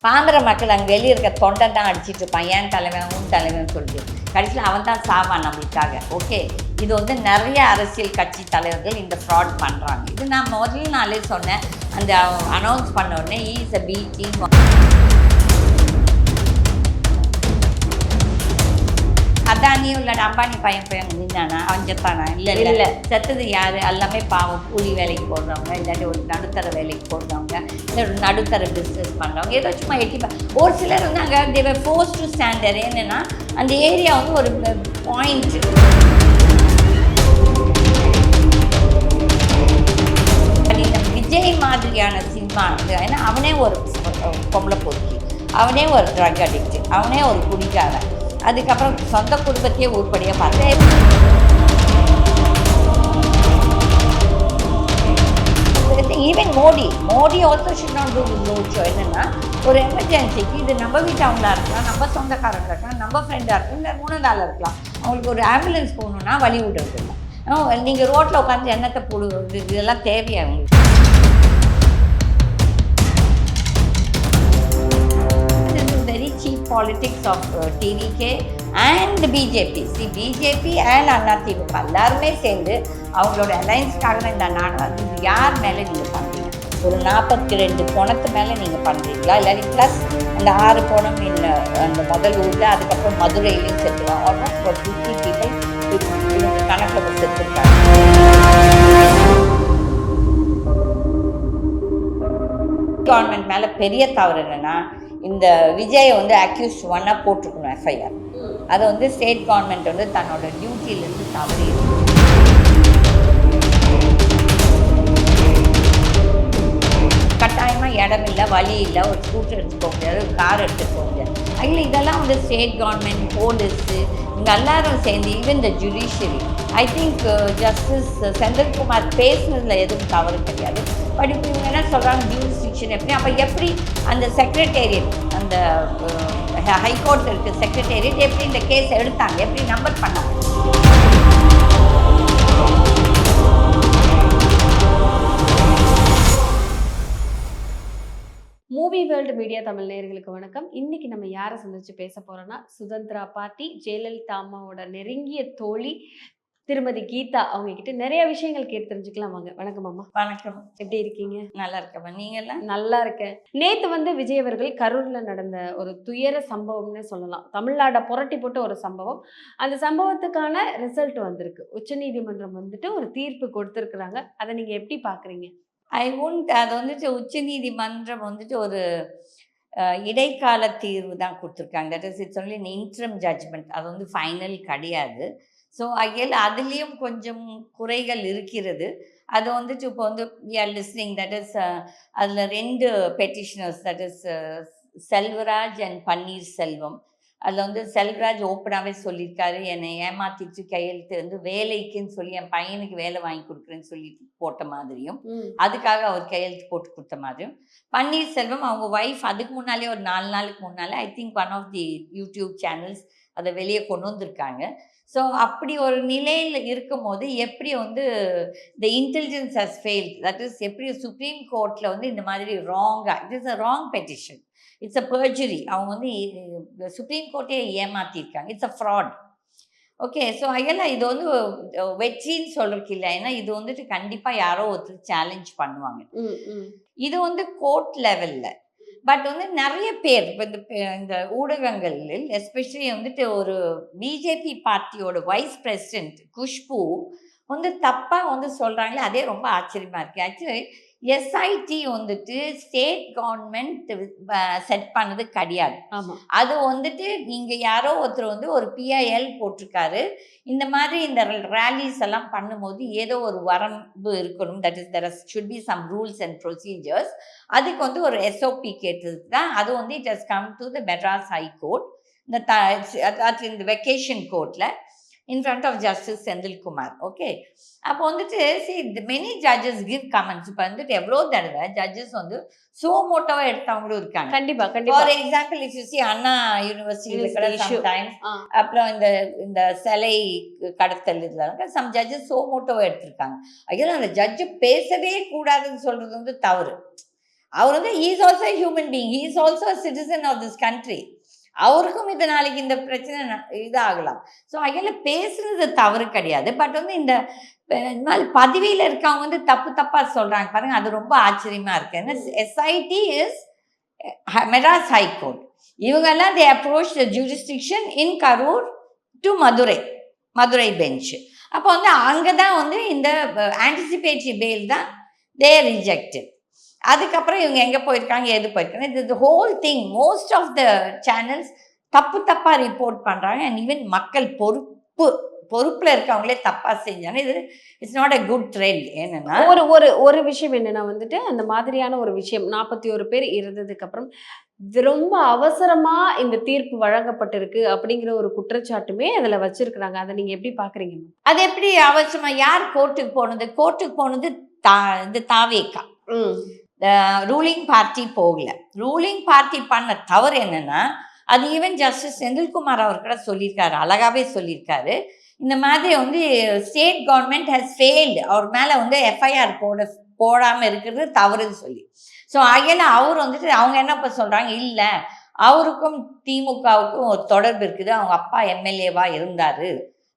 பாமர மக்கள் அங்கே வெளியே இருக்க தொண்டை தான் அடிச்சிட்டு இருப்பான், ஏன் தலைவன் உன் தலைவன் சொல்லிட்டு. கடைசியில் அவன் தான் சாவான் நம்மளுக்காக. ஓகே, இது வந்து நிறைய அரசியல் கட்சி தலைவர்கள் இந்த ஃப்ராட் பண்ணுறாங்க. இது நான் முதல் நாளே சொன்னேன். அந்த அனௌன்ஸ் பண்ண உடனே இஸ் அ பி டீம். அதானியும் இல்லை அம்பானி பையன் நின்னானா, அவன் செத்தானா? இல்லை இல்லை, செத்தது யார்? எல்லாமே பாவம், கூலி வேலைக்கு போடுறவங்க, இல்லாட்டி ஒரு நடுத்தர வேலைக்கு போடுறவங்க, இல்லை ஒரு நடுத்தர பிஸ்னஸ் பண்ணுறவங்க, ஏதோ சும்மா ஒரு சிலர் வந்து அங்கே தேவர் ஃபோர்ஸ் டு ஸ்டாண்டர்ட். என்னென்னா அந்த ஏரியா வந்து ஒரு பாயிண்ட். இந்த விஜய் மாதிரியான சினிமா, ஏன்னா அவனே ஒரு பொம்பளை பொறுக்கி, அவனே ஒரு ட்ரக் அடிக்ட், அவனே ஒரு குடிக்காரன், அதுக்கப்புறம் சொந்த குடும்பத்தையே உருப்படியாக பார்த்தேன். Even Modi also should not do no show. என்னென்னா ஒரு எமர்ஜென்சிக்கு இது நம்ம வீட்டவங்களாக இருக்கலாம், நம்ம சொந்தக்காரங்களாக இருக்கலாம், நம்ம ஃப்ரெண்டாக இருக்கலாம், இல்லை மூணாவது ஆளாக இருக்கலாம். அவங்களுக்கு ஒரு ஆம்புலன்ஸ் போகணுன்னா வழி விடுறது இல்லை. நீங்கள் ரோட்டில் உட்காந்து எண்ணத்தை போடுவது இதெல்லாம் தேவையா உங்களுக்கு? Very cheap politics of TVK and BJP. See, BJP and AIADMK எல்லாருமே சேர்ந்து அவங்களோட அலைன்ஸ்க்காக தான் இந்த நாடு. யார் மேலே நீங்கள் பண்ணுறீங்க? ஒரு 42 கோணத்து மேலே நீங்கள் பண்ணுறீங்களா? இல்லாட்டி ப்ளஸ் அந்த 6 கோணம் இல்லை அந்த முதல் ஊரில், அதுக்கப்புறம் மதுரையிலையும் சேர்த்துக்கலாம். ஆல்மோஸ்ட் ஒரு 50 people இவங்க கணக்கில் சேர்த்துருக்காங்க. கவர்மெண்ட் மேலே பெரிய தவறு என்னென்னா, இந்த விஜயை வந்து அக்யூஸ்ட் ஒன்னாக போட்டிருக்கணும் எஃப்ஐஆர். அதை வந்து ஸ்டேட் கவர்மெண்ட் வந்து தன்னோட டியூட்டியிலேருந்து தவறி கட்டாயமாக இடம் இல்லை, வழி இல்லை, ஒரு ஸ்கூட்டர் எடுத்துக்க முடியாது, ஒரு கார் எடுத்துக்க முடியாது. அதில் இதெல்லாம் வந்து ஸ்டேட் கவர்மெண்ட், போலீஸு, இங்கே எல்லாரும் சேர்ந்து, ஈவன் இந்த judiciary, I think justice Senthilkumar பேசுனதில் எதுவும் தவறு கிடையாது. பட் இப்போ இவங்க என்ன சொல்கிறாங்க, ஜூரிஸ்டிக்ஷன் எப்படி? அப்போ எப்படி அந்த செக்ரட்டேரியட், அந்த ஹைகோர்ட் இருக்க செக்ரட்டேரியட் எப்படி இந்த கேஸ் எடுத்தாங்க, எப்படி நம்பர் பண்ணாங்க? மூவி வேர்ல்டு மீடியா தமிழ் நேயர்களுக்கு வணக்கம். இன்னைக்கு நம்ம யாரை சந்திச்சு பேச போறோம்னா, சுதந்திரா பார்ட்டி ஜெயலலிதா அம்மாவோட நெருங்கிய தோழி திருமதி கீதா. அவங்க கிட்ட நிறைய விஷயங்கள் கேட்டு தெரிஞ்சுக்கலாம். வாங்க. வணக்கம் அம்மா. வணக்கம். எப்படி இருக்கீங்க? நல்லா இருக்கம்மா, நீங்க எல்லாம்? நல்லா இருக்கேன். நேத்து வந்து விஜய் அவர்கள் கரூர்ல நடந்த ஒரு துயர சம்பவம்னே சொல்லலாம். தமிழ்நாட புரட்டி போட்ட ஒரு சம்பவம். அந்த சம்பவத்துக்கான ரிசல்ட் வந்திருக்கு. உச்சநீதிமன்றம் வந்துட்டு ஒரு தீர்ப்பு கொடுத்திருக்கிறாங்க. அதை நீங்க எப்படி பாக்குறீங்க? அது வந்துட்டு உச்சநீதிமன்றம் வந்துட்டு ஒரு இடைக்கால தீர்வு தான் கொடுத்துருக்காங்க. That is it's only interim judgement. அது வந்து ஃபைனல் கிடையாது. ஸோ அதுலேயும் கொஞ்சம் குறைகள் இருக்கிறது. அது வந்துட்டு இப்போ வந்து we are listening, that is அதில் 2 petitioners, that is Selvaraj and Panneerselvam. அதில் வந்து செல்வராஜ் ஓப்பனாகவே சொல்லியிருக்காரு, என்னை ஏமாத்திட்டு கையெழுத்து வந்து வேலைக்குன்னு சொல்லி என் பையனுக்கு வேலை வாங்கி கொடுக்குறேன்னு சொல்லி போட்ட மாதிரியும், அதுக்காக அவர் கையெழுத்து போட்டு கொடுத்த மாதிரியும். பன்னீர்செல்வம் அவங்க ஒய்ஃப் அதுக்கு முன்னாலே ஒரு 4 நாளுக்கு முன்னாலே I think one of the YouTube channels அதை வெளியே கொண்டு வந்திருக்காங்க. ஸோ அப்படி ஒரு நிலையில் இருக்கும்போது எப்படி வந்து the intelligence has failed, that is எப்படி சுப்ரீம் கோர்ட்டில் வந்து இந்த மாதிரி ராங்காக, it is a wrong petition, it's a perjury. அவங்க வந்து சுப்ரீம் கோர்ட்டே ஏமாற்றிருக்காங்க. It's a fraud. Okay, so அதெல்லாம் இது வந்து வெற்றின்னு சொல்றதுக்கு இல்லை. ஏன்னா இது வந்துட்டு கண்டிப்பாக யாரோ ஒருத்தர் சேலஞ்ச் பண்ணுவாங்க. இது வந்து கோர்ட் லெவலில். பட் வந்து நிறைய பேர் இப்போ இந்த ஊடகங்களில் எஸ்பெஷலி வந்துட்டு ஒரு பிஜேபி பார்ட்டியோட வைஸ் பிரசிடென்ட் குஷ்பு வந்து தப்பாக வந்து சொல்கிறாங்களே, அதே ரொம்ப ஆச்சரியமாக இருக்குது. ஆக்சுவலி எஸ்ஐடி வந்துட்டு ஸ்டேட் கவர்மெண்ட் செட் பண்ணது கிடையாது. அது வந்துட்டு நீங்கள் யாரோ ஒருத்தர் வந்து ஒரு பிஐஎல் போட்டிருக்காரு. இந்த மாதிரி இந்த ரேலிஸ் எல்லாம் பண்ணும்போது ஏதோ ஒரு வரம்பு இருக்கணும். That is there should be some rules and procedures. அதுக்கு வந்து ஒரு எஸ்ஓபி கேட்டது தான். அது வந்து it has come to the Madras high court, இந்த வெக்கேஷன் கோர்ட்டில் in front of Justice Senthilkumar. Okay, அப்போ வந்துட்டு see many judges give comments. இப்போ வந்துட்டு எவ்வளோ தடவை ஜட்ஜஸ் வந்து சோமோட்டோவாக எடுத்தவங்களும் இருக்காங்க. கண்டிப்பா. For example if you see அண்ணா யூனிவர்சிட்டியில் கூட சம்டைம்ஸ், அப்புறம் இந்த சிலை கடத்தல் இதில் சம் ஜட்ஜஸ் சோமோட்டோவாக எடுத்திருக்காங்க. ஐயோ, அந்த ஜட்ஜு பேசவே கூடாதுன்னு சொல்கிறது வந்து தவறு. அவர் வந்து is also human being, is also citizen of this country. அவருக்கும் இது நாளைக்கு இந்த பிரச்சனை இதாகலாம். ஸோ அகையில பேசுறது தவறு கிடையாது. பட் வந்து இந்த மாதிரி பதவியில் இருக்கவங்க வந்து தப்பு தப்பா சொல்றாங்க பாருங்க, அது ரொம்ப ஆச்சரியமா இருக்கு. ஏன்னா எஸ்ஐடி இஸ் மெட்ராஸ் ஹைகோர்ட். இவங்கெல்லாம் they approach the jurisdiction in Karur to Madurai bench. அப்போ வந்து அங்கே தான் வந்து இந்த ஆன்டிசிபேட்டரி பெயில் தான் தே ரிஜெக்டட். அதுக்கப்புறம் இவங்க எங்கே போயிருக்காங்க, எது போயிருக்காங்க, இது whole thing most of the channels தப்பாக ரிப்போர்ட் பண்ணுறாங்க. அண்ட் ஈவன் மக்கள் பொறுப்பில் இருக்கவங்களே தப்பாக செஞ்சாங்க. இது it's not a good trend. என்னன்னா ஒரு விஷயம் என்னன்னா வந்துட்டு அந்த மாதிரியான ஒரு விஷயம் 41 பேர் இருந்ததுக்கு அப்புறம் ரொம்ப அவசரமா இந்த தீர்ப்பு வழங்கப்பட்டிருக்கு அப்படிங்கிற ஒரு குற்றச்சாட்டுமே அதுல வச்சிருக்கிறாங்க. அதை நீங்க எப்படி பாக்குறீங்க? அது எப்படி அவசரமா? யார் கோர்ட்டுக்கு போனது? கோர்ட்டுக்கு போனது இது தாவேக்கா. ரூலிங் பார்ட்டி போகல. ரூலிங் பார்ட்டி பண்ண தவறு என்னன்னா, அது ஈவன் ஜஸ்டிஸ் செந்தில்குமார் அவர் கூட சொல்லியிருக்காரு, அழகாவே சொல்லியிருக்காரு. இந்த மாதிரி வந்து ஸ்டேட் கவர்மெண்ட் ஹஸ் ஃபெயில்டு, அவர் மேலே வந்து எஃப்ஐஆர் போடாமல் இருக்கிறது தவறுன்னு சொல்லி. ஸோ அகையில அவர் வந்துட்டு அவங்க என்ன இப்போ சொல்கிறாங்க, இல்லை அவருக்கும் திமுகவுக்கும் ஒரு தொடர்பு இருக்குது, அவங்க அப்பா எம்எல்ஏவா இருந்தார்,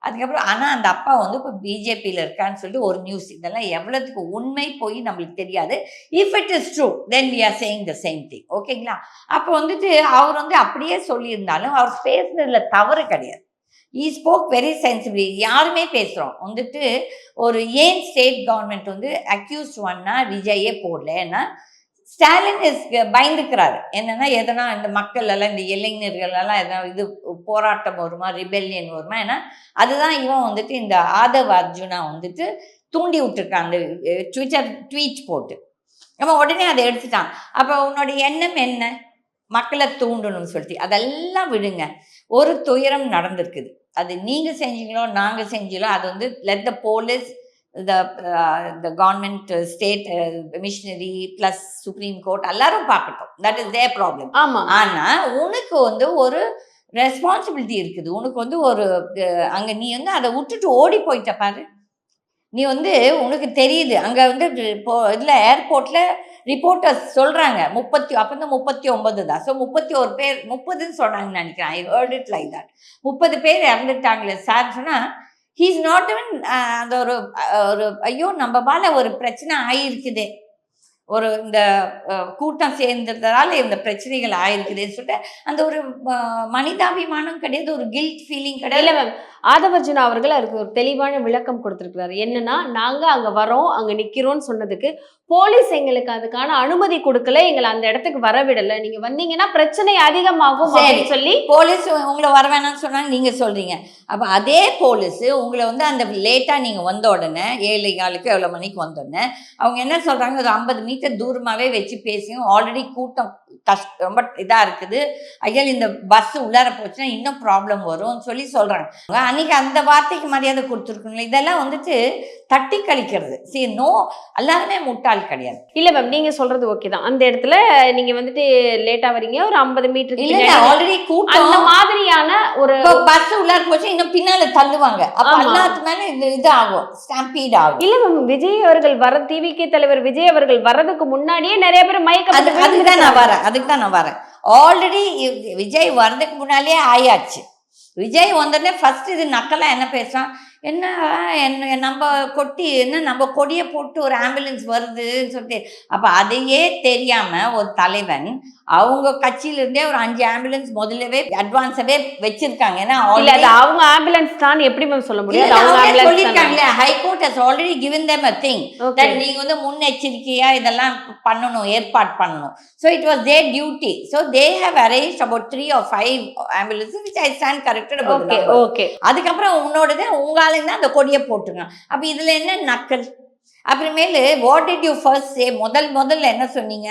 அதுக்கப்புறம் ஆனால் அந்த அப்பா வந்து இப்போ பிஜேபியில் இருக்கான்னு சொல்லிட்டு ஒரு நியூஸ். இதெல்லாம் எவ்வளோத்துக்கு உண்மை போய் நம்மளுக்கு தெரியாது. If it is true then we are saying the same thing. ஓகேங்களா? அப்போ வந்துட்டு அவர் வந்து அப்படியே சொல்லியிருந்தாலும் அவர் பேசுனதுல தவறு கிடையாது. ஈ ஸ்போக் வெரி சென்சிபிளி. யாருமே பேசுகிறோம் வந்துட்டு ஒரு ஏன் ஸ்டேட் கவர்மெண்ட் வந்து அக்யூஸ்ட் ஒன்னா விஜயே போடல. ஏன்னா ஸ்டாலின் பயந்துக்கிறாரு. என்னன்னா எதனா இந்த மக்கள் எல்லாம் இந்த இளைஞர்கள் எல்லாம் எதனா இது போராட்டம் வருமா, ரிபெல்லியன் வருமா, ஏன்னா அதுதான் இவன் வந்துட்டு இந்த ஆதவ் அர்ஜுனா வந்துட்டு தூண்டி விட்டுருக்கான் அந்த ட்விட்டர் ட்வீட் போட்டு. அவன் உடனே அதை எடுத்துட்டான். அப்போ உன்னோட எண்ணம் என்ன? மக்களை தூண்டணும்னு சொல்லிட்டு அதெல்லாம் விடுங்க. ஒரு துயரம் நடந்திருக்குது, அது நீங்க செஞ்சீங்களோ நாங்க செஞ்சீங்களோ, அது வந்து let the police, the government, state missionary plus supreme court எல்லாரும் பார்க்கட்டும். that is their problem. ஆனா உனக்கு வந்து ஒரு ரெஸ்பான்சிபிலிட்டி இருக்குது. உனக்கு வந்து ஒரு அங்க நீ வந்து அதை விட்டுட்டு ஓடி போயிட்ட பாரு. நீ வந்து உனக்கு தெரியுது அங்க வந்து இதுல ஏர்போர்ட்ல ரிப்போர்ட்டர்ஸ் சொல்றாங்க 39 தான். ஸோ 31 பேர் 30ன்னு சொன்னாங்கன்னு நினைக்கிறேன். I heard it like that. 30 பேர் இறந்துட்டாங்களே சார் சொன்னா ஹீஸ் நாட் இவன் அந்த ஒரு ஐயோ நம்ம மேல ஒரு பிரச்சனை ஆயிருக்குதே, ஒரு இந்த கூட்டம் சேர்ந்ததால இந்த பிரச்சனைகள் ஆயிருக்குதுன்னு சொல்லிட்டு அந்த ஒரு மனிதாபிமானம் கிடையாது, ஒரு கில்ட் ஃபீலிங் கிடையாது. இல்லை மேம், ஆதவர்ஜுனா அவர்கள் அதுக்கு ஒரு தெளிவான விளக்கம் கொடுத்துருக்கிறாரு. என்னன்னா, நாங்க அங்க வரோம், அங்க நிக்கிறோம்னு சொன்னதுக்கு போலீஸ் எங்களுக்கு அதுக்கான அனுமதி கொடுக்கல, எங்களை அந்த இடத்துக்கு வரவிடல, நீங்க வந்தீங்கன்னா பிரச்சனை அதிகமாகும் அப்படின்னு சொல்லி போலீஸ் உங்களை வர வேணாம்னு சொன்னாங்க. நீங்க சொல்றீங்க அப்ப அதே போலீஸ் உங்களை வந்து அந்த லேட்டா நீங்க வந்த உடனே 7:15 எவ்வளவு மணிக்கு வந்த உடனே அவங்க என்ன சொல்றாங்க, ஒரு 50 மீட்டர் தூரமாவே வச்சு பேசியும் ஆல்ரெடி கூட்டம் ரொம்ப இதா இருக்குது, ஐயா இந்த பஸ் உள்ளார போச்சுன்னா இன்னும் ப்ராப்ளம் வரும்னு சொல்லி சொல்றாங்க. அன்னைக்கு அந்த வார்த்தைக்கு மரியாதை கொடுத்துருக்கணும். இதெல்லாம் வந்துட்டு தட்டி கழிக்கிறது. சரி, நோ, எல்லாருமே முட்டாள் கிடையாது. இல்ல மேம், நீங்க சொல்றது ஓகே தான். அந்த இடத்துல நீங்க வந்துட்டு லேட்டா வரீங்க, ஒரு 50 மீட்டர் இல்ல ஆல்ரெடி கூட்டம் அந்த மாதிரியான ஒரு பஸ் உள்ளார போச்சு இன்னும் பின்னால தள்ளுவாங்க. அப்ப எல்லாத்து மேல இது ஆகும், ஸ்டாம்பீட் ஆகும். இல்ல மேம், விஜய் அவர்கள் வர டிவிகே தலைவர் விஜய் அவர்கள் வர்றதுக்கு முன்னாடியே நிறைய பேர் மயக்கப்பட்டு அதுக்கு தான் நான் வரேன். ஆல்ரெடி விஜய் வர்றதுக்கு முன்னாலே ஆயாச்சு. விஜய் வந்தோடனே ஃபர்ஸ்ட் இது நக்கலா என்ன பேசுறான், என்ன நம்ம நம்ம கொடியை போட்டு ஒரு ஆம்புலன்ஸ் வருதுன்னு சொல்லிட்டு. அப்ப அதையே தெரியாம ஒரு தலைவன் அவங்க கட்சியில இருந்தே ஒரு 5 ஆம்புலன்ஸ் முதல்லவே அட்வான்ஸாவே வச்சிருக்காங்க. ஏன்னா அவங்க ஆம்புலன்ஸ் தான் எப்படி மேம் சொல்ல முடியும்? சொல்லிருக்காங்களே, high court has already given them a thing that நீங்க வந்து முன்னெச்சரிக்கையா இதெல்லாம் பண்ணணும், ஏற்பாடு பண்ணணும். So it was their duty. So they have arranged about 3 or 5 ambulances which I stand corrected about. Okay. அதுக்கப்புறம் உன்னோடது உங்க ஆளுங்க தான் அந்த கொடியை போட்டுருக்காங்க. அப்ப இதுல என்ன நக்கல்? அப்புறமேலு வாட் டிட் யூ ஃபர்ஸ்ட் சே? முதல்ல என்ன சொன்னீங்க,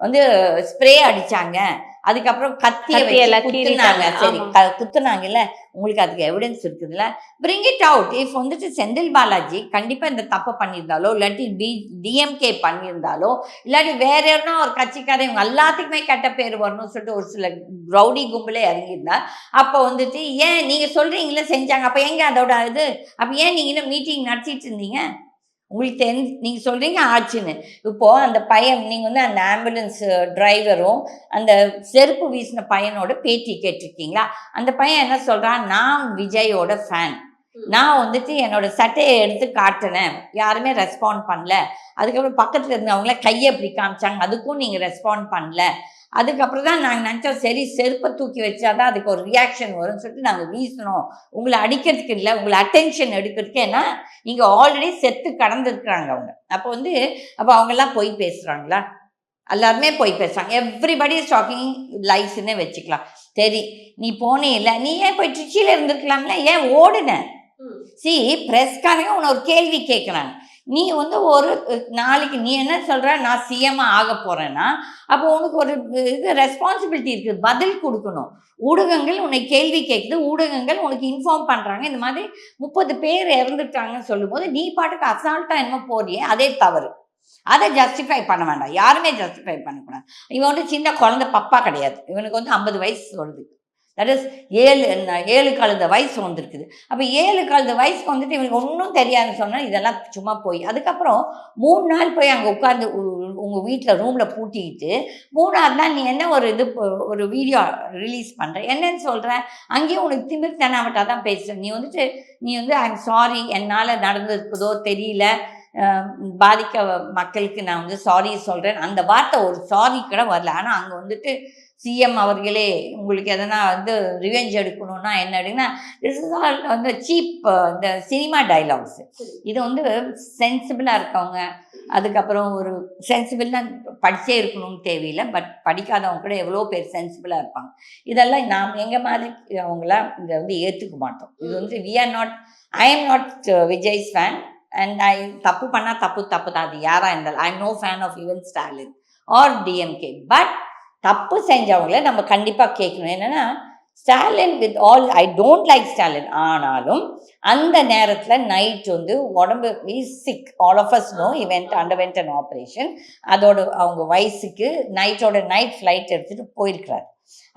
வந்து ஸ்ப்ரே அடிச்சாங்க, அதுக்கப்புறம் கத்தியை குத்துனாங்க. சரி, குத்துனாங்கல்ல, உங்களுக்கு அதுக்கு எவிடன்ஸ் இருக்குதுல்ல, பிரிங் இட் அவுட். இஃப் வந்துட்டு செந்தில் பாலாஜி கண்டிப்பா இந்த தப்பை பண்ணியிருந்தாலோ, இல்லாட்டி டிஎம்கே பண்ணியிருந்தாலோ, இல்லாட்டி வேற யாருன்னா ஒரு கட்சிக்காரன் இவங்க எல்லாத்துக்குமே கெட்ட பேர் வரணும்னு சொல்லிட்டு ஒரு சில ரவுடி கும்பலே இறங்கியிருந்தா, அப்போ வந்துட்டு ஏன் நீங்க சொல்றீங்களே செஞ்சாங்க, அப்ப எங்க அதோட இது? அப்ப ஏன் நீங்க இன்னும் மீட்டிங் நடத்திட்டு இருந்தீங்க? உங்களுக்கு நீங்க சொல்றீங்க ஆச்சுன்னு. இப்போ அந்த பையன் நீங்க வந்து அந்த ஆம்புலன்ஸ் டிரைவரும் அந்த செருப்பு வீசின பையனோட பேட்டி கேட்டிருக்கீங்களா? அந்த பையன் என்ன சொல்றான், நான் விஜயோட ஃபேன். நான் வந்துட்டு என்னோட சட்டையை எடுத்து காட்டினேன், யாருமே ரெஸ்பாண்ட் பண்ணல. அதுக்கப்புறம் பக்கத்துல இருந்தவங்கள கையை இப்படி காமிச்சாங்க, அதுக்கும் நீங்க ரெஸ்பாண்ட் பண்ணல. அதுக்கப்புறம் தான் நாங்கள் நினச்சோம், சரி செருப்பை தூக்கி வச்சாதான் அதுக்கு ஒரு ரியாக்ஷன் வரும்னு சொல்லிட்டு நாங்கள் வீசினோம். உங்களை அடிக்கிறதுக்கு இல்லை, உங்களை அட்டென்ஷன் எடுக்கிறதுக்கு. ஏன்னா இங்கே ஆல்ரெடி செத்து கடந்திருக்கிறாங்க அவங்க. அப்போ அவங்கெல்லாம் பொய் பேசுகிறாங்களா? எல்லாருமே பொய் பேசுகிறாங்க. எவ்ரிபடி இஸ் டாக்கிங் லைஸ்ன்னு வச்சுக்கலாம். சரி, நீ போனே இல்லை, நீ ஏன் போய் ட்ரிச்சியில் இருந்திருக்கலாம்ல, ஏன் ஓடுன? பிரஸ்காரங்க உன்னை ஒரு கேள்வி கேட்குறாங்க. நீ வந்து ஒரு நாளைக்கு நீ என்ன சொல்ற, நான் சிஎம் ஆக போறேன்னா அப்போ உனக்கு ஒரு இது ரெஸ்பான்சிபிலிட்டி இருக்குது, பதில் கொடுக்கணும். ஊடகங்கள் உன்னை கேள்வி கேட்குது, ஊடகங்கள் உனக்கு இன்ஃபார்ம் பண்ணுறாங்க, இந்த மாதிரி 30 பேர் இறந்துட்டாங்கன்னு சொல்லும்போது நீ பாட்டுக்கு அசால்ட்டாக என்னமோ போறியே, அதே தவறு. அதை ஜஸ்டிஃபை பண்ண வேண்டாம், யாருமே ஜஸ்டிஃபை பண்ணக்கூடாது. இவன் வந்து சின்ன குழந்தை பப்பா கிடையாது, இவனுக்கு வந்து 50 வயசு வருது. தட் இஸ் 7 கழுத வயசு வந்துருக்குது. அப்போ 7 கழுத வயசுக்கு வந்துட்டு இவனுக்கு ஒன்றும் தெரியாதுன்னு சொன்னால் இதெல்லாம் சும்மா போய். அதுக்கப்புறம் 3 நாள் போய் அங்கே உட்காந்து உங்கள் வீட்டில் ரூமில் பூட்டிக்கிட்டு 3ஆவது நாள் நீ என்ன ஒரு வீடியோ ரிலீஸ் பண்ணுற, என்னன்னு சொல்கிற? அங்கேயும் உனக்கு திமிர் தெனாவட்டாக தான் பேசுகிற. நீ வந்து ஐ எம் சாரி, என்னால் நடந்திருக்குதோ தெரியல, பாதிக்க மக்களுக்கு நான் வந்து சாரி சொல்கிறேன், அந்த வார்த்தை ஒரு சாரி கூட வரல. ஆனால் அங்கே வந்துட்டு சிஎம் அவர்களே உங்களுக்கு எதனா வந்து ரிவெஞ்ச் எடுக்கணும்னா என்ன அப்படின்னா, திஸ் இஸ் ஆல் வந்து சீப் இந்த சினிமா டைலாக்ஸு. இது வந்து சென்சிபிளாக இருக்கவங்க, அதுக்கப்புறம் ஒரு சென்சிபிளாக படித்தே இருக்கணும்னு தேவையில்லை, பட் படிக்காதவங்க கூட எவ்வளோ பேர் சென்சிபிளாக இருப்பாங்க. இதெல்லாம் நாம் எங்கள் மாதிரி அவங்களாம் இதை வந்து ஏற்றுக்க மாட்டோம். இது வந்து I am not Vijay's fan and தப்பு பண்ணால் தப்பு தான், அது யாராக இருந்தாலும். I am no fan of even Stalin or DMK. But தப்பு செஞ்சவங்கள நம்ம கண்டிப்பாக கேட்கணும். என்னென்னா Stalin with all, I don't like Stalin, ஆனாலும் அந்த நேரத்தில் நைட் வந்து உடம்பு is sick, all of us know underwent an operation. அதோட அவங்க வயசுக்கு நைட் ஃப்ளைட் எடுத்துகிட்டு போயிருக்கிறார்.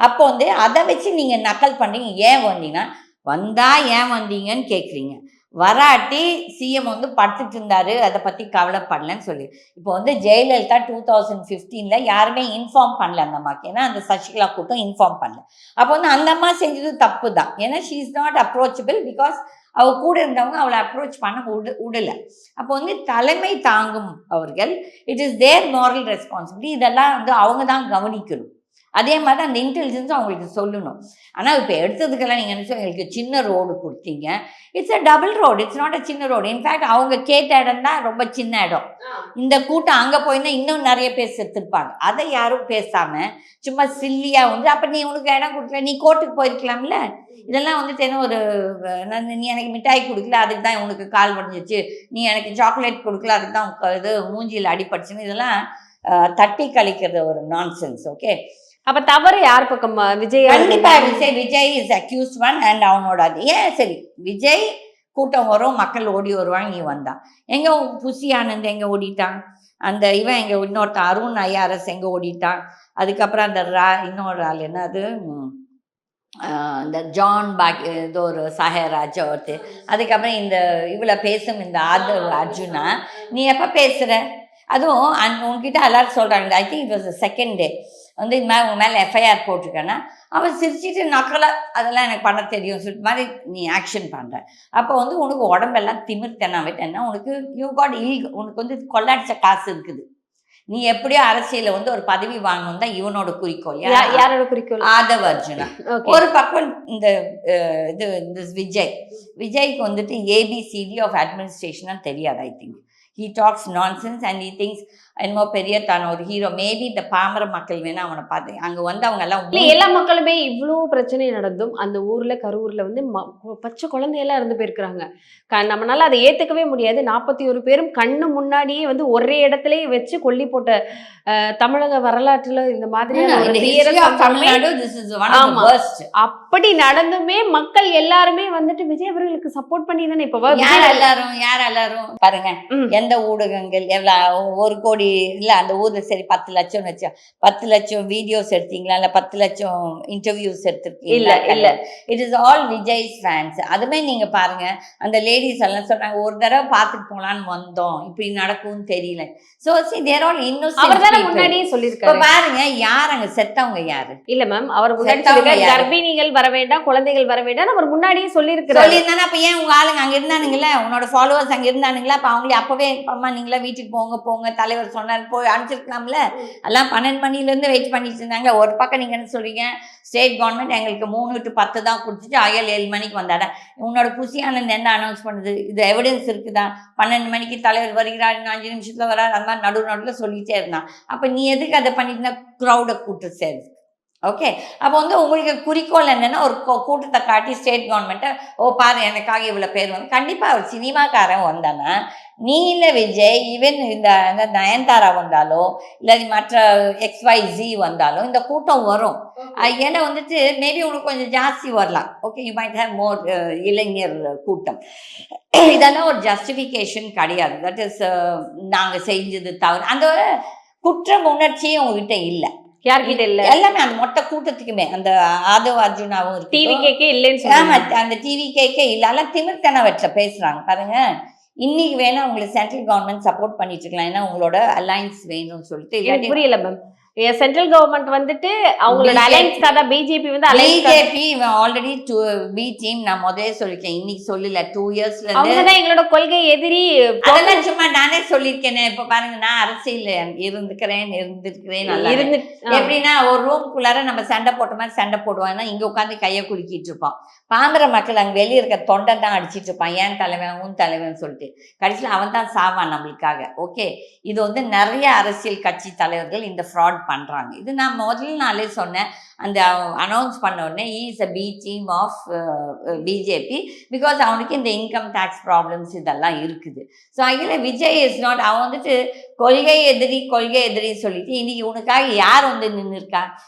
அப்போ வந்து அதை வச்சு நீங்கள் நக்கல் பண்ணுறீங்க. ஏன் வந்தீங்கன்னா ஏன் வந்தீங்கன்னு கேட்குறீங்க. வராட்டி சிஎம் வந்து படுத்துட்டு இருந்தாரு, அதை பற்றி கவலைப்படலன்னு சொல்லி. இப்போ வந்து ஜெயலலிதா 2015 யாருமே இன்ஃபார்ம் பண்ணல அந்த அம்மாக்கு, ஏன்னா அந்த சசிகலா கூட்டம் இன்ஃபார்ம் பண்ணல. அப்போ வந்து அந்த அம்மா செஞ்சது தப்பு தான். ஏன்னா she is not approachable, because அவள் கூட இருந்தவங்க அவளை அப்ரோச் பண்ண விடலை. அப்போ வந்து தலைமை தாங்கும் அவர்கள், it is their moral responsibility. இதெல்லாம் வந்து அவங்க தான் கவனிக்கணும். அதே மாதிரி அந்த இன்டெலிஜென்ஸும் அவங்களுக்கு சொல்லணும். ஆனால் இப்போ எடுத்ததுக்கெல்லாம் நீங்கள் நினச்சோம் எங்களுக்கு சின்ன ரோடு கொடுத்தீங்க. It's a double road, it's not அ சின்ன ரோடு. இன்ஃபேக்ட் அவங்க கேட்ட இடம் தான் ரொம்ப சின்ன இடம். இந்த கூட்டம் அங்கே போயிருந்தா இன்னும் நிறைய பேர் செத்துருப்பாங்க. அதை யாரும் பேசாமல் சும்மா சில்லியாக வந்து, அப்போ நீ உனக்கு இடம் கொடுக்கல, நீ கோர்ட்டுக்கு போயிருக்கலாம்ல. இதெல்லாம் வந்துட்டு என்ன ஒரு, நீ எனக்கு மிட்டாய் கொடுக்கல அதுக்கு தான் உனக்கு கால் உடஞ்சிச்சு, நீ எனக்கு சாக்லேட் கொடுக்கல அதுக்கு தான் இது மூஞ்சியில் அடிபட்டுச்சுன்னு, இதெல்லாம் தட்டி கழிக்கிறது ஒரு நான்சென்ஸ். ஓகே, அப்ப தவறு யார் பக்கம்? விஜய். கண்டிப்பா Vijay is accused one and அவனோட அது. ஏன் சரி, விஜய் கூட்டம் வரும், மக்கள் ஓடி வருவாங்க, நீ வந்தான். எங்க புசி ஆனந்த் எங்க ஓடிட்டான், அந்த இவன் எங்க இன்னொருத்த அருண் ஐஆர்எஸ் எங்க ஓடிட்டான். அதுக்கப்புறம் அந்த இன்னொரு ஆள் என்னது, இந்த ஜான் ஏதோ ஒரு சஹராஜ் ஒருத்தர். அதுக்கப்புறம் இந்த இவ்வளோ பேசும் இந்த ஆதவ் அர்ஜுனா, நீ எப்போ பேசுகிற? அதுவும் உன்கிட்ட எல்லாரும் சொல்கிறாங்க, I think it was the second day வந்து இது மாதிரி உங்கள் மேலே எஃப்ஐஆர் போட்டிருக்கேன்னா அவன் சிரிச்சிட்டு நக்கலை, அதெல்லாம் எனக்கு பண்ண தெரியும் சொல்லிட்டு மாதிரி நீ ஆக்ஷன் பண்ணுற. அப்போ வந்து உனக்கு உடம்பெல்லாம் திமிர்த்தனா விட்டேன்னா உனக்கு யூ காட் உனக்கு வந்து கொள்ளாடிச்ச காசு இருக்குது. நீ எப்படியோ அரசியல வந்து ஒரு பதவி வாங்கணும் தான் இவனோட குறிக்கோள். யாரோட குறிக்கோள்? ஆதவ் அர்ஜுனா. ஒரு பக்கம் இந்த விஜய்க்கு வந்துட்டு ஏபிசிடி ஆஃப் அட்மினிஸ்ட்ரேஷன் தெரியாது. I think he talks nonsense and he thinks என்னமோ பெரிய தான ஒரு ஹீரோ. மேபி இந்த பாமர மக்கள் வேணா அவனை பார்த்து அங்கே வந்து அவங்க எல்லாம் எல்லா மக்களுமே இவ்வளோ பிரச்சனை நடந்தும் அந்த ஊர்ல கரூர்ல வந்து பச்சை குழந்தையெல்லாம் இருந்து போயிருக்கிறாங்க. நம்மளால அதை ஏத்துக்கவே முடியாது. 41 பேரும் கண்ணு முன்னாடியே வந்து ஒரே இடத்துலயே வச்சு கொல்லி போட்ட தமிழக வரலாற்றுல இந்த மாதிரியான அப்படி நடந்துமே மக்கள் எல்லாருமே வந்துட்டு விஜய் அவர்களுக்கு சப்போர்ட் பண்ணி தானே. இப்போ யார் எல்லாரும் பாருங்க, எந்த ஊடகங்கள் எவ்வளவு 1 கோடி இல்லை அந்த ஊரில் சரி 10 லட்சம்னு வச்சா 10 லட்சம் வீடியோஸ் எடுத்தீங்களா இல்லை 10 லட்சம் இன்டர்வியூஸ் எடுத்துருக்கீங்களா? இல்ல. It is all Vijay's fans. அதுமே நீங்கள் பாருங்க, அந்த லேடிஸ் எல்லாம் சொன்னாங்க ஒரு தடவை பார்த்துட்டு போகலான்னு வந்தோம், இப்படி நடக்கும்னு தெரியல. ஸோ தேர் ஆல் அவர் தானே இன்னும் முன்னாடியே இப்போ சொல்லியிருக்காரு. பாருங்க, யார் அங்கே செத்தவங்க யாரு? இல்ல மேம், அவர் முன்னாடி செத்தவங்க சொல்லிருக்காரு யாரு? கர்ப்பிணிகள் வர வேண்டாம், குழந்தைகள் வர வேண்டாம், அவர் முன்னாடியே சொல்லியிருக்கிறாரு. சொல்லியிருந்தானே அப்போ ஏன் உங்கள் ஆளுங்க அங்கே இருந்தானுங்களே, உன்னோட ஃபாலோவர்ஸ் அங்கே இருந்தானுங்களா? அப்போ அவங்களே அப்போவே அம்மா நீங்களா வீட்டுக்கு போங்க தலைவர் சொன்னார் போய் அனுப்பிச்சிருக்கலாம்ல. எல்லாம் 12 மணிலேருந்து வெயிட் பண்ணிட்டு இருந்தாங்க. ஒரு பக்கம் நீங்கள் என்ன சொல்றீங்க, ஸ்டேட் கவர்மெண்ட் எங்களுக்கு 3 to 10 தான் கொடுத்துட்டு அயல் 7 மணிக்கு வந்தாட. உன்னோட புசி ஆனந்த் என்ன அனௌன்ஸ் பண்ணுது? இது எவிடன்ஸ் இருக்குதா? 12 மணிக்கு தலைவர் வருகிறார், இன்னும் 5 நிமிஷத்தில் வரார், அந்த மாதிரி நடுவில் சொல்லிட்டே இருந்தான். அப்போ நீ எதுக்கு அதை பண்ணிட்டு க்ரௌடை கூட்டு சேரு? ஓகே, அப்போ உங்களுக்கு குறிக்கோள் என்னன்னா ஒரு கூட்டத்தை காட்டி ஸ்டேட் கவர்மெண்ட்டை பாரு எனக்காக இவ்வளோ பேர் வந்து கண்டிப்பாக ஒரு சினிமாக்காரன் வந்தானா, நீ இல்லை விஜய், ஈவன் இந்த நயன்தாரா வந்தாலோ இல்லை மற்ற XYZ வந்தாலும் இந்த கூட்டம் வரும். ஏன்னா மேபி உங்களுக்கு கொஞ்சம் ஜாஸ்தி வரலாம். Okay, you might have more இளைஞர் கூட்டம். இதெல்லாம் ஒரு ஜஸ்டிஃபிகேஷன் கிடையாது. தட் இஸ் நாங்கள் செஞ்சது தவறு. அந்த குற்ற உணர்ச்சியும் உங்ககிட்ட இல்லை. யார்கிட்ட இல்ல? எல்லாமே அந்த மொத்த கூட்டத்துக்குமே அந்த ஆதவ் அர்ஜுனாவும் இருக்கு, டிவிகேக்கே இல்லைன்னு சொல்றாங்க. அந்த டிவிகேக்கே இல்ல, எல்லாம் திமிர்த்தன வச்ச பேசுறாங்க பாருங்க. இன்னைக்கு வேணா உங்களுக்கு சென்ட்ரல் கவர்மெண்ட் சப்போர்ட் பண்ணிட்டு இருக்கலாம், ஏன்னா உங்களோட அலைன்ஸ் வேணும்னு சொல்லிட்டு. எனக்கு புரியல மேம், சென்ட்ரல் கவர்மெண்ட் வந்துட்டு அவங்களோட அலைன்ஸ் தான் பிஜேபி வந்து பிஜேபி ஆல்ரெடி பி டீம். நான் முதல்ல சொல்லிருக்கேன், இன்னைக்கு சொல்லல, 2 இயர்ஸ்ல அவங்க தான் எங்களோட கொள்கை எதிரி. அதெல்லாம் சும்மா நானே சொல்லியிருக்கேனே. இப்ப பாருங்க, நான் அரசியல் இருந்திருக்கிறேன் நல்லா இருந்து எப்படின்னா ஒரு ரூம்குள்ளார நம்ம சண்டை போட்ட மாதிரி சண்டை போடுவாங்கன்னா இங்க உட்காந்து கையை குலுக்கிட்டு இருப்போம். பாமர மக்கள் அங்கே வெளியே இருக்க தொண்டை தான் அடிச்சிட்டு இருப்பான், ஏன் தலைவன் உன் தலைவன் சொல்லிட்டு. கடைசியில் அவன் தான் சாவான் நம்மளுக்காக. ஓகே, இது நிறைய அரசியல் கட்சி தலைவர்கள் இந்த ஃப்ராட் பண்ணுறாங்க. இது நான் முதல் நாளே சொன்னேன். அந்த அனௌன்ஸ் பண்ண உடனே is a B team of BJP, because அவனுக்கு இந்த இன்கம் டேக்ஸ் ப்ராப்ளம்ஸ் இதெல்லாம் இருக்குது. ஸோ அதில் விஜய் இஸ் நாட், அவன் கொள்கை எதிரி சொல்லிட்டு இன்னைக்கு உனக்காக யார் நின்று இருக்கா?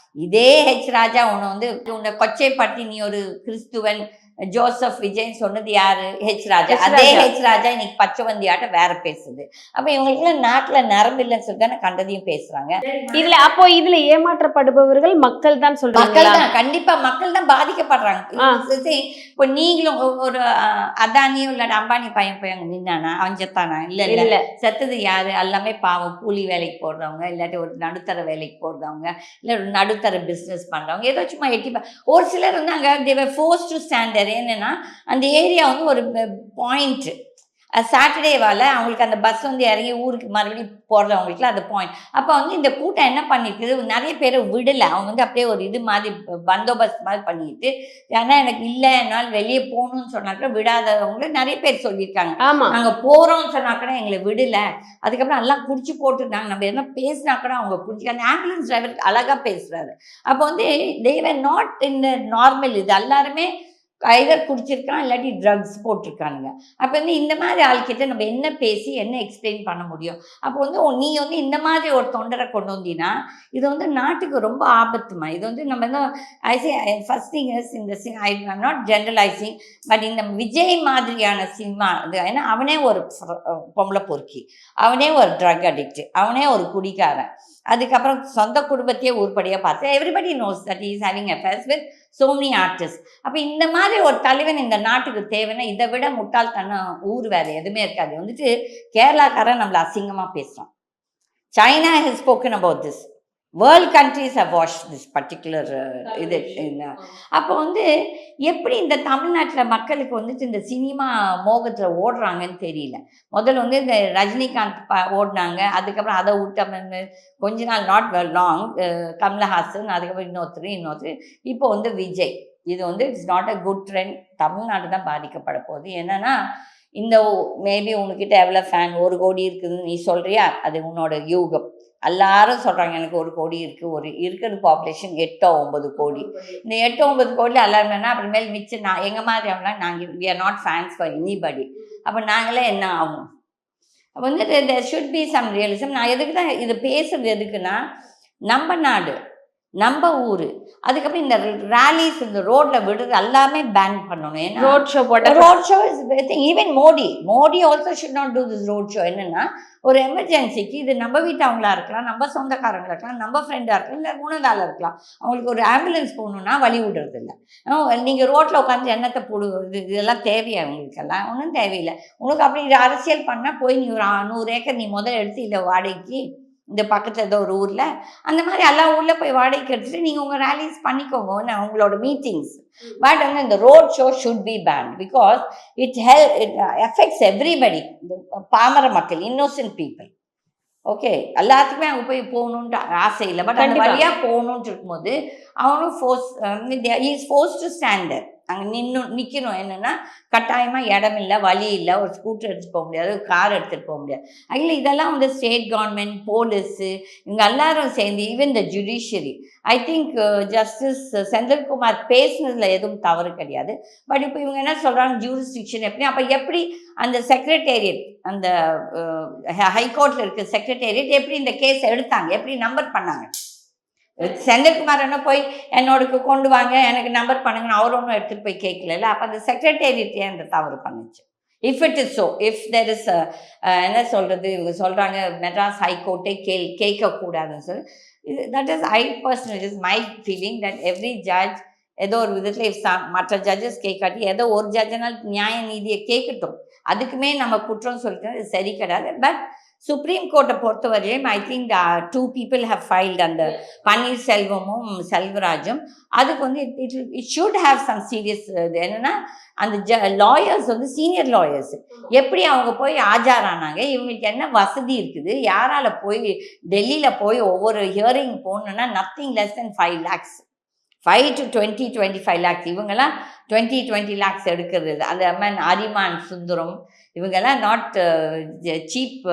இதே ராஜா உன்னை கொச்சைப்படுத்தி நீ ஒரு கிறிஸ்துவன் ஜோசப் விஜய் சொன்னது யாரு? ராஜா. அதே ராஜா இன்னைக்கு பச்சைவந்தியாட்ட வேற பேசுது. அப்ப இவங்களுக்கு நாட்டுல நரம்பு இல்லைன்னு சொல்லி கண்டதையும் பேசுறாங்க. இதுல ஏமாற்றப்படுபவர்கள் மக்கள் தான் சொல்றாங்க. மக்கள் தான், கண்டிப்பா மக்கள் தான் பாதிக்கப்படுறாங்க. இப்போ நீங்களும் ஒரு அதானியும் இல்லாட்ட அம்பானி பையன் போய் அங்க நின்னானா அவன் செத்தானா? இல்ல. செத்தது யாரு? எல்லாமே பாவம், கூலி வேலைக்கு போடுறவங்க, இல்லாட்டி ஒரு நடுத்தர வேலைக்கு போடுறவங்க, இல்ல ஒரு நடுத்தர பிசினஸ் பண்றவங்க, ஏதோ சும்மா ஒரு சிலர் அங்க they were forced to stand there. என்னன்னா அந்த ஏரியா ஒரு பாயிண்ட். சாட்டர்டேவால் அவங்களுக்கு அந்த பஸ் இறங்கி ஊருக்கு மறுபடியும் போடுறவங்களுக்குலாம் அந்த பாயிண்ட். அப்போ இந்த கூட்டம் என்ன பண்ணிருக்குது, நிறைய பேரை விடலை. அவங்க அப்படியே ஒரு இது மாதிரி பந்தோபஸ்த் மாதிரி பண்ணிட்டு, ஏன்னா எனக்கு இல்லை என்னால் வெளியே போகணும்னு சொன்னாக்க விடாதவங்க நிறைய பேர் சொல்லியிருக்காங்க. நாங்கள் போகிறோம்னு சொன்னாக்கட எங்களை விடலை. அதுக்கப்புறம் எல்லாம் குடிச்சு போட்டுருந்தாங்க. நம்ம என்ன பேசினா கூட அவங்க புரிஞ்சுக்காங்க. ஆம்புலன்ஸ் டிரைவர் அழகாக பேசுகிறாரு. அப்போ they were not in the normal. இது எல்லாருமே ஐதர் குடிச்சிருக்கான் இல்லாட்டி ட்ரக்ஸ் போட்டிருக்கானுங்க. அப்போ இந்த மாதிரி ஆள்கிட்ட நம்ம என்ன பேசி என்ன எக்ஸ்பிளைன் பண்ண முடியும்? அப்போ நீ இந்த மாதிரி ஒரு தொண்டரை கொண்டு வந்தீங்கன்னா இது நாட்டுக்கு ரொம்ப ஆபத்துமா. இது நம்ம ஐ சே ஃபர்ஸ்ட் திங் இஸ் இந்த ஐ எம் நாட் ஜென்ரலைசிங், பட் இந்த விஜய் மாதிரியான சினிமா இது, ஏன்னா அவனே ஒரு பொம்பளை பொறுக்கி, அவனே ஒரு ட்ரக் அடிக்ட், அவனே ஒரு குடிக்காரன், அதுக்கப்புறம் சொந்த குடும்பத்தையே உருப்படியாக பார்த்து everybody knows that is having affairs with so many artists. அப்போ இந்த மாதிரி ஒரு தலைவன் இந்த நாட்டுக்கு தேவைன்னா இதை விட முட்டாள்தனம் ஊர் வேறு எதுவுமே இருக்காது. கேரளாக்காரன் நம்மளை அசிங்கமாக பேசுகிறான். China has spoken about this. World countries have watched this particular இது. அப்போ எப்படி இந்த தமிழ்நாட்டில் மக்களுக்கு இந்த சினிமா மோகத்தில் ஓடுறாங்கன்னு தெரியல. முதல்ல இந்த ரஜினிகாந்த் ஓடினாங்க, அதுக்கப்புறம் அதை விட்டு கொஞ்ச நாள் நாட் வெல் லாங் கமலஹாசன், அதுக்கப்புறம் இன்னொருத்தர், இப்போ விஜய். இது it's not a good trend. Tamil Nadu தான் பாதிக்கப்பட போகுது. என்னன்னா இந்த மேபி உங்ககிட்ட எவ்வளோ ஃபேன் 1 கோடி இருக்குதுன்னு நீ சொல்கிறியா, அது உன்னோட யூகம். எல்லாரும் சொல்கிறாங்க எனக்கு 1 கோடி இருக்குது, இருக்கிற பாப்புலேஷன் 8-9 கோடி. இந்த 8-9 கோடியில் எல்லாருமே அப்புறமேல் மிச்சம் நான் எங்கள் மாதிரி அவங்களாம் நாங்கள் we are not fans for anybody. அப்போ நாங்களே என்ன ஆகும்? அப்போ there should be some realism. நான் எதுக்கு தான் இது பேசுறது எதுக்குன்னா, நம்ம நாடு நம்ம ஊரு. அதுக்கப்புறம் இந்த ரேலிஸ் இந்த ரோட்ல விடுறது எல்லாமே பேன் பண்ணணும். ஏன்னா ரோட் ஷோ போட்ட road show is even Modi also should not do this road show. என்னன்னா ஒரு எமர்ஜென்சிக்கு இது நம்ம வீட்டவங்களா இருக்கலாம், நம்ம சொந்தக்காரங்களா இருக்கலாம், நம்ம ஃப்ரெண்டா இருக்கலாம், இல்லை மூணாவது இருக்கலாம். அவங்களுக்கு ஒரு ஆம்புலன்ஸ் போகணுன்னா வழி விடுறது இல்லை. நீங்கள் ரோட்டில் உட்காந்து எண்ணத்தை போடு, இதெல்லாம் தேவையா உங்களுக்கெல்லாம்? ஒன்றும் தேவையில்லை. உங்களுக்கு அப்படி இது அரசியல் பண்ணால் போய் நீ ஒரு 100 ஏக்கர் நீ முதல்ல எடுத்து இல்லை வாடகைக்கு இந்த பக்கத்தில் ஏதோ ஒரு ஊரில் அந்த மாதிரி எல்லா ஊரில் போய் வாடகைக்கு எடுத்துகிட்டு நீங்கள் உங்கள் ரேலிஸ் பண்ணிக்கோங்க, உங்களோட மீட்டிங்ஸ். பட் வந்து இந்த road show should be ban because it affects everybody. பாமர மக்கள், இன்னோசன்ட் பீப்புள். ஓகே, எல்லாத்துக்குமே அங்கே போய் போகணுன்ட்டு ஆசை இல்லை. பட் அந்த வழியாக போகணுன்ட்டு இருக்கும்போது அவனும் ஃபோர்ஸ் டு ஸ்டாண்டர்ட் அங்கே நிற்கணும். என்னென்னா கட்டாயமாக இடம் இல்லை, வழி இல்லை, ஒரு ஸ்கூட்டர் எடுத்துகிட்டு போக முடியாது, ஒரு கார் எடுத்துகிட்டு போக முடியாது. அதில் இதெல்லாம் வந்து ஸ்டேட் கவர்மெண்ட், போலீஸு, இவங்க எல்லாரும் சேர்ந்து even the judiciary, I think justice Senthilkumar பேசுனதில் எதுவும் தவறு கிடையாது. பட் இப்போ இவங்க என்ன சொல்கிறாங்க, ஜூரிஸ்டிக்ஷன் எப்படி, அப்போ எப்படி அந்த செக்ரட்டேரியட், அந்த ஹைகோர்ட்டில் இருக்க செக்ரட்டேரியட் எப்படி இந்த கேஸ் எடுத்தாங்க, எப்படி நம்பர் பண்ணாங்க? செந்தில்குமார் என்ன போய் என்னோடக்கு கொண்டு வாங்க, எனக்கு நம்பர் பண்ணுங்கன்னு அவர் ஒன்றும் எடுத்துகிட்டு போய் கேட்கல. அப்போ அந்த செக்ரட்டேரியட்டே அந்த தவறு பண்ணுச்சு. If it is so, if there is என்ன சொல்கிறது, இவங்க சொல்கிறாங்க மெட்ராஸ் ஹைகோர்ட்டே கேட்கக்கூடாதுன்னு சொல்லி, that is it is my feeling that every judge ஏதோ ஒரு விதத்தில் மற்ற ஜட்ஜஸ் கேட்காட்டி ஏதோ ஒரு ஜட்ஜனால் நியாய நீதியை கேட்கட்டும். அதுக்குமே நம்ம குற்றம் சொல்லிட்டு சரி கிடையாது. பட் சுப்ரீம் கோர்ட்டை பொறுத்தவரையும் I think 2 people have filed, அந்த பன்னீர்செல்வமும் செல்வராஜும். அதுக்கு வந்து it should have some serious. இது என்னென்னா அந்த லாயர்ஸ் வந்து சீனியர் லாயர்ஸ் எப்படி அவங்க போய் ஆஜரானாங்க, இவங்களுக்கு என்ன வசதி இருக்குது, யாரால் போய் டெல்லியில் போய் ஒவ்வொரு ஹியரிங் போகணுன்னா nothing less than 5 lakhs, 5 to 25 lakhs. இவங்கெல்லாம் 20 lakhs எடுக்கிறது. அந்த அரிமான் சுந்தரம் இவங்கெல்லாம் நாட் சீப்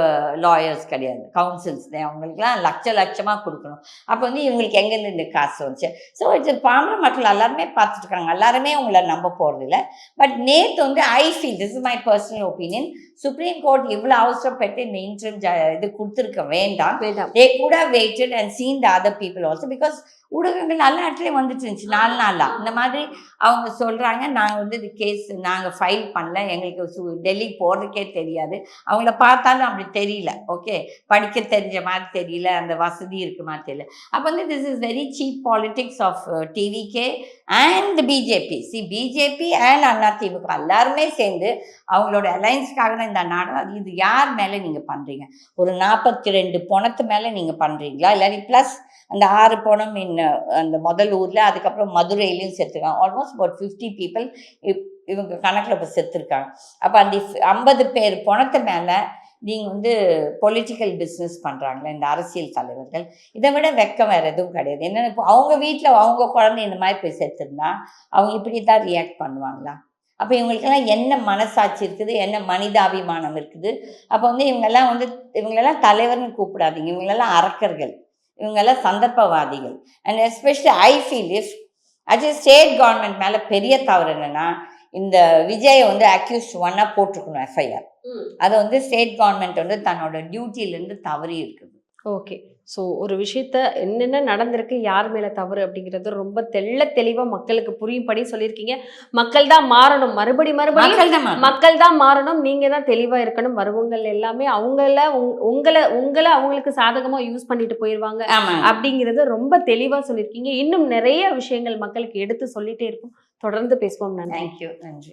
லாயர்ஸ் கிடையாது, கவுன்சில்ஸ். அவங்களுக்குலாம் லட்சமாக கொடுக்கணும். அப்போ வந்து இவங்களுக்கு எங்கேருந்து இந்த காசு வந்துச்சு? ஸோ இட்ஸ் பாமர மக்கள் எல்லாருமே பார்த்துட்ருக்காங்க, எல்லாருமே உங்களை நம்ப போகிறதில்ல. பட் நேற்று வந்து I feel, this is my personal opinion, supreme court இவ்வளோ அவசரப்பட்டு இந்த இன்ட்ரம் இது கொடுத்துருக்க வேண்டாம். They could have waited and seen the other people also. Because ஊடகங்கள் எல்லா இடத்துலையும் வந்துட்டு இருந்துச்சு 4 நாளாக. இந்த மாதிரி அவங்க சொல்கிறாங்க, நாங்கள் வந்து இது கேஸ் நாங்கள் ஃபைல் பண்ணல, எங்களுக்கு டெல்லி போகிறதுக்கே தெரியாது, அவங்கள பார்த்தாலும் அப்படி தெரியல, ஓகே, படிக்க தெரிஞ்ச மாதிரி தெரியல, அந்த வசதி இருக்கு மாதிரி தெரியல. அப்போ வந்து this is very cheap politics of TVK and BJP. BJP and அதிமுக எல்லாருமே சேர்ந்து அவங்களோட அலைன்ஸ்க்காக தான் இந்த நாடகம். இது யார் மேலே நீங்கள் பண்ணுறீங்க? ஒரு 42 பணத்து மேலே நீங்கள் பண்ணுறீங்களா? இல்லாட்டி ப்ளஸ் அந்த 6 பணம் அந்த முதல் ஊரில், அதுக்கப்புறம் மதுரையிலையும் செத்துருக்காங்க. ஆல்மோஸ்ட் about 50 people இவங்க கணக்கில் இப்போ செத்துருக்காங்க. அப்போ அந்த 50 பேர் பணத்து மேலே நீங்கள் வந்து பொலிட்டிக்கல் பிஸ்னஸ் பண்ணுறாங்களே இந்த அரசியல் தலைவர்கள். இதை விட வெக்கம் வேறு எதுவும் கிடையாது. என்னென்ன இப்போ அவங்க வீட்டில் அவங்க குழந்தை இந்த மாதிரி போய் செத்துருந்தா அவங்க இப்படி தான் ரியாக்ட் பண்ணுவாங்களா? அப்போ இவங்களுக்கெல்லாம் என்ன மனசாட்சி இருக்குது, என்ன மனிதாபிமானம் இருக்குது? அப்போ வந்து இவங்களெல்லாம் தலைவர்னு கூப்பிடாதீங்க, இவங்களெல்லாம் அரக்கர்கள், இவங்கெல்லாம் சந்தர்ப்பவாதிகள். And especially I feel if அது ஸ்டேட் கவர்மெண்ட் மேலே பெரிய தவறு என்னென்னா, இந்த விஜயை வந்து அக்யூஸ்ட் 1 போட்டிருக்கணும் எஃப்ஐஆர். அதை வந்து ஸ்டேட் கவர்மெண்ட் வந்து தன்னோட டியூட்டியிலேருந்து தவறி இருக்குது. ஓகே, ஸோ ஒரு விஷயத்த என்னென்ன நடந்திருக்கு, யார் மேலே தவறு அப்படிங்கிறது ரொம்ப தெளிவாக மக்களுக்கு புரியும்படி சொல்லியிருக்கீங்க. மக்கள் தான் மாறணும், மறுபடியும் மக்கள் தான் மாறணும், நீங்கள் தான் தெளிவாக இருக்கணும். வருவங்கள் எல்லாமே உங்களை அவங்களுக்கு சாதகமாக யூஸ் பண்ணிட்டு போயிடுவாங்க அப்படிங்கிறது ரொம்ப தெளிவாக சொல்லியிருக்கீங்க. இன்னும் நிறைய விஷயங்கள் மக்களுக்கு எடுத்து சொல்லிட்டே இருக்கும். தொடர்ந்து பேசுவோம். தேங்க்யூ, நன்றி.